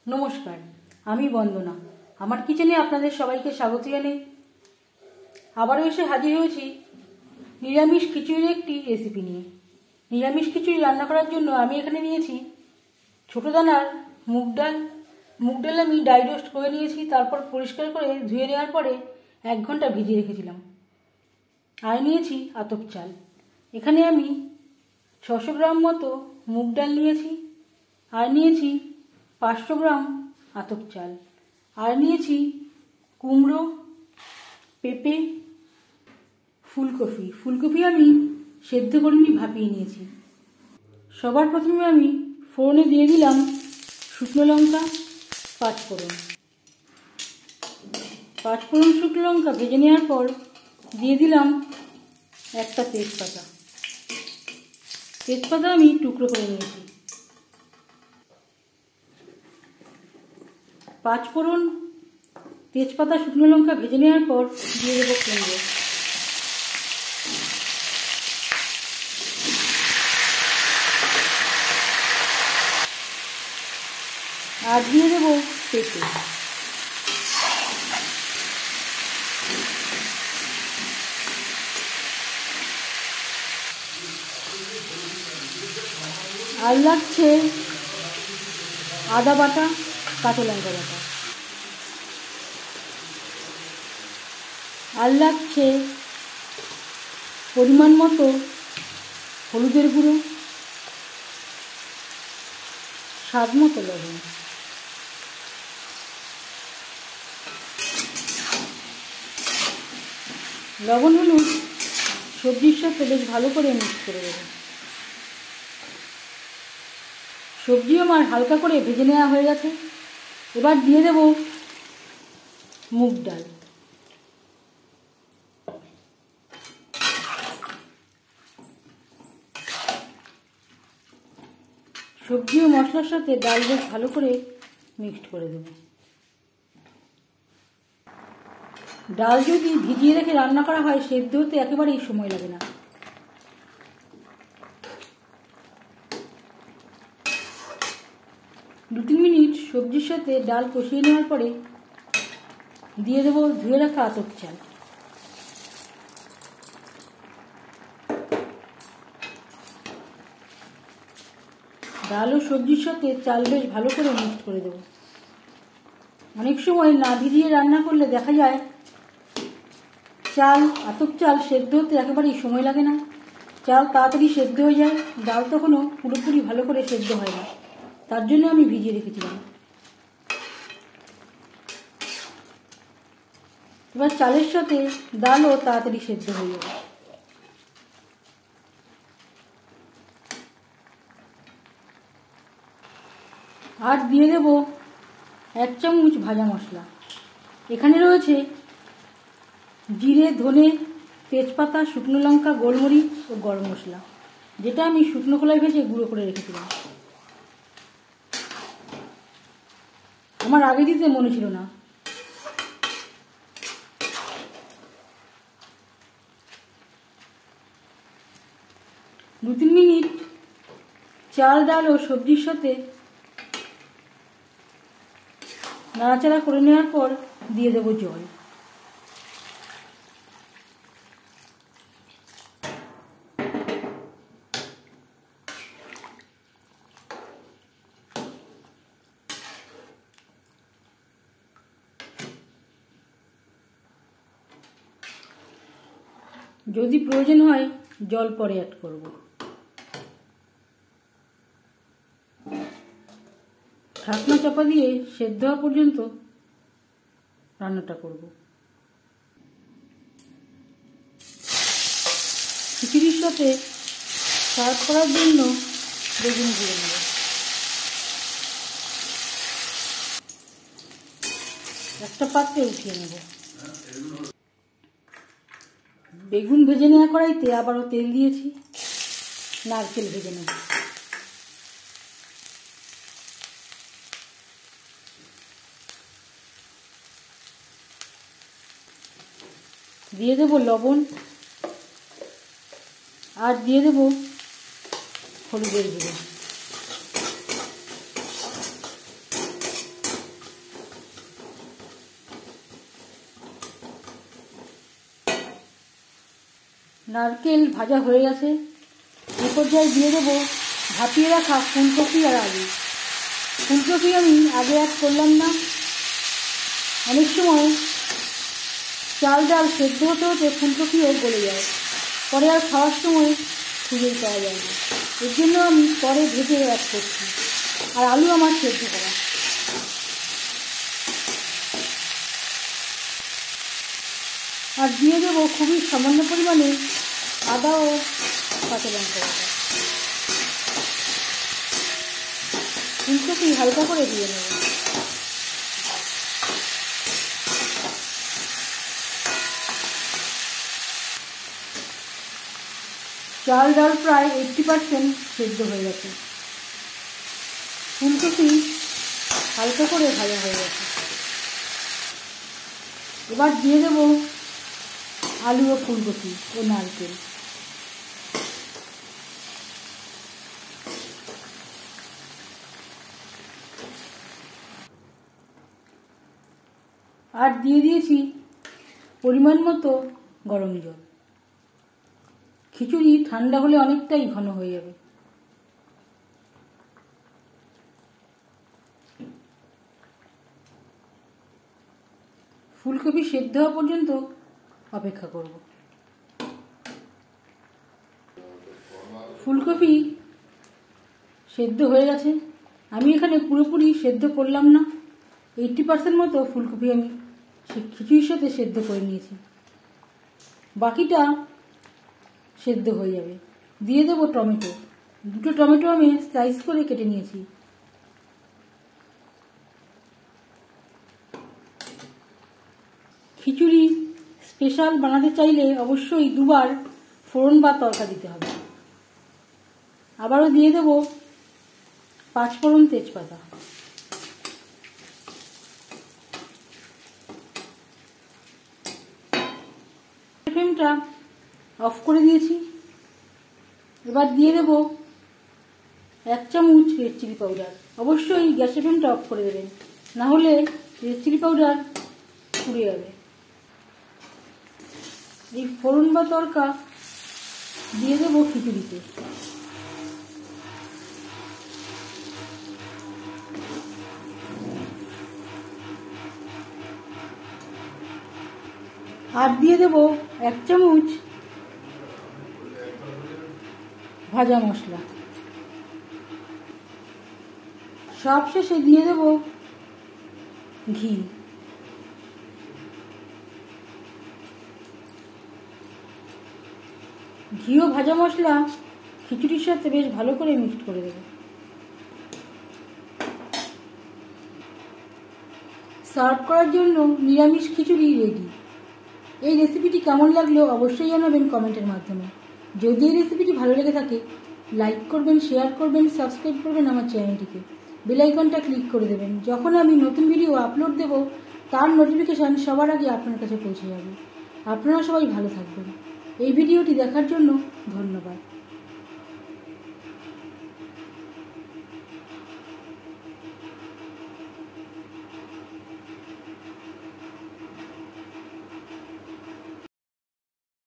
নমস্কার, আমি বন্দনা। আমার কিচেনে আপনাদের সবাইকে স্বাগত জানাই। আবারও এসে হাজির হয়েছি নিরামিষ খিচুড়ির একটি রেসিপি নিয়ে। নিরামিষ খিচুড়ি রান্না করার জন্য আমি এখানে নিয়েছি ছোটো দানার মুগ ডাল। মুগ ডাল আমি ডাই রোস্ট করে নিয়েছি, তারপর পরিষ্কার করে ধুয়ে নেওয়ার পরে 1 ঘন্টা ভিজিয়ে রেখেছিলাম। আর নিয়েছি আতপ চাল। এখানে আমি 600 গ্রাম মতো মুগ ডাল নিয়েছি, আর নিয়েছি 500 গ্রাম আতপ চাল, আর নিয়েছি কুমড়ো, পেঁপে, ফুলকপি আমি সেদ্ধ করে ভাপিয়ে নিয়েছি। সবার প্রথমে আমি ফোড়নে দিয়ে দিলাম শুকনো লঙ্কা, পাঁচফোড়ন শুকনো লঙ্কা ভেজে নেওয়ার পর দিয়ে দিলাম একটা তেজপাতা আমি টুকরো করে নিয়েছি। পাঁচফোড়ন, তেজপাতা, শুকনো লঙ্কা ভেজে নেওয়ার পর দিয়ে দেবো কুমড়ো, আর দিয়ে দেবো পেঁপে। আর লাগছে আদা বাটা, কাঁচা লঙ্কা বাটা, আর লাগছে পরিমাণ মতো হলুদের গুঁড়ো, স্বাদ মতো লবণ। লবণ হলুদ সবজির সাথে বেশ ভালো করে মিক্স করে দেবো। সবজি আমার হালকা করে ভেজে নেওয়া হয়ে গেছে। এবার দিয়ে দেব মুগ ডাল। সবজি ও মশলার সাথে ডাল বেশ ভালো করে মিক্সড করে দেব। ডাল যদি ভিজিয়ে রেখে রান্না করা হয় সেদ্ধ হতে একেবারেই সময় লাগে না। দু 3 মিনিট সবজির সাথে ডাল কষিয়ে নেওয়ার পরে দিয়ে দেবো ধুয়ে রাখা আতপ চাল। ডাল ও সবজির সাথে চাল বেশ ভালো করে মিক্সড করে দেবো। অনেক সময় না ভিজিয়ে রান্না করলে দেখা যায় আতপ চাল সেদ্ধ হতে একেবারেই সময় লাগে না। চাল তাড়াতাড়ি সেদ্ধ হয়ে যায়, ডাল তখনও পুরোপুরি ভালো করে সেদ্ধ হয় না। তার জন্য আমি ভিজিয়ে রেখেছিলাম। এবার চালের সাথে ডালও তাড়াতাড়ি সেদ্ধ হয়ে যাবে। আর দিয়ে দেব 1 চামচ ভাজা মশলা। এখানে রয়েছে জিরে, ধনে, তেজপাতা, শুকনো লঙ্কা, গোলমরিচ ও গরম মশলা, যেটা আমি শুকনো খোলায় ভেজে গুঁড়ো করে রেখেছিলাম। আমার আগে দিতে মনে ছিল না। দু 3 মিনিট চাল, ডাল ও সবজির সাথে নাড়াচাড়া করে নেওয়ার পর দিয়ে দেবো জল। যদি প্রয়োজন হয় জল পরে অ্যাড করব। ঢাকনা চাপা দিয়ে সেদ্ধ হওয়া পর্যন্ত রান্নাটা করব। খিচুড়ির সাথে সার্ভ করার জন্য বেগুন দিয়ে নেব। একটা পাত্রে উঠিয়ে নেব। বেগুন ভেজে নেওয়া কড়াইতে আবারও তেল দিয়েছি, নারকেল ভেজে নেব। দিয়ে দেব লবণ, আর দিয়ে দেব হলুদের গুঁড়ো। নারকেল ভাজা হয়ে গেছে। এ পর্যায়ে দিয়ে দেবো ভাপিয়ে রাখা ফুলকপি আর আলু। ফুলকপি আমি আগে অ্যাড করলাম না। অনেক সময় চাল ডাল সেদ্ধ হতে হতে ফুলকপিও গলে যায়, পরে আর খাওয়ার সময় খুঁজেই পাওয়া যায় না। এর জন্য আমি পরে ভেজে অ্যাড করছি। আর আলু আমার সেদ্ধ করা। আর দিয়ে দেবো খুবই সামান্য পরিমাণে আদা ও কাঁচা লঙ্কা বাটা। ফুলকপি হালকা করে দিয়ে নেব। চাল ডাল প্রায় 80% সেদ্ধ হয়ে গেছে। ফুলকপি হালকা করে ভাজা হয়ে গেছে। এবার দিয়ে দেব আলু ও ফুলকপি ও নারকেল। আর দিয়ে দিয়েছি পরিমাণ মতো গরম জল। খিচুড়ি ঠান্ডা হলে অনেকটাই ঘন হয়ে যাবে। ফুলকপি সেদ্ধ হওয়া পর্যন্ত অপেক্ষা করব। ফুলকপি সেদ্ধ হয়ে গেছে। আমি এখানে পুরোপুরি সেদ্ধ করলাম না, 80% মতো ফুলকপি আমি খিচুড়ির সাথে সেদ্ধ করে নিয়েছি। বাকিটা সেদ্ধ হয়ে যাবে। দিয়ে দেবো টমেটো। 2টো টমেটো আমি স্লাইস করে কেটে নিয়েছি। খিচুড়ি স্পেশাল বানাতে চাইলে অবশ্যই 2বার ফোড়ন বা তড়কা দিতে হবে। আবারও দিয়ে দেব 5 ফোড়ন তেজপাতা। ফ্লেমটা অফ করে দিয়েছি। এবার দিয়ে দেব 1 চামচ রেড চিলি পাউডার। অবশ্যই গ্যাসের ফ্লেমটা অফ করে দেবেন, না হলে রেড চিলি পাউডার পুড়ে যাবে। এই ফোড়ন বা তড়কা দিয়ে দেবো খিচুড়িতে। আর দিয়ে দেবো 1 চামচ ভাজা মশলা। সব শেষে দিয়ে দেব ঘি। ঘি ও ভাজা মশলা খিচুড়ির সাথে বেশ ভালো করে মিক্সড করে দেব। সার্ভ করার জন্য নিরামিষ খিচুড়ি রেডি। এই রেসিপিটি কেমন লাগলো অবশ্যই জানাবেন কমেন্টের মাধ্যমে। যদি এই রেসিপিটি ভালো লেগে থাকে লাইক করবেন, শেয়ার করবেন, সাবস্ক্রাইব করবেন আমার চ্যানেলটিকে। বেল আইকনটা ক্লিক করে দেবেন। যখন আমি নতুন ভিডিও আপলোড দেব তার নোটিফিকেশান সবার আগে আপনার কাছে পৌঁছে যাবে। আপনারা সবাই ভালো থাকবেন। এই ভিডিওটি দেখার জন্য ধন্যবাদ।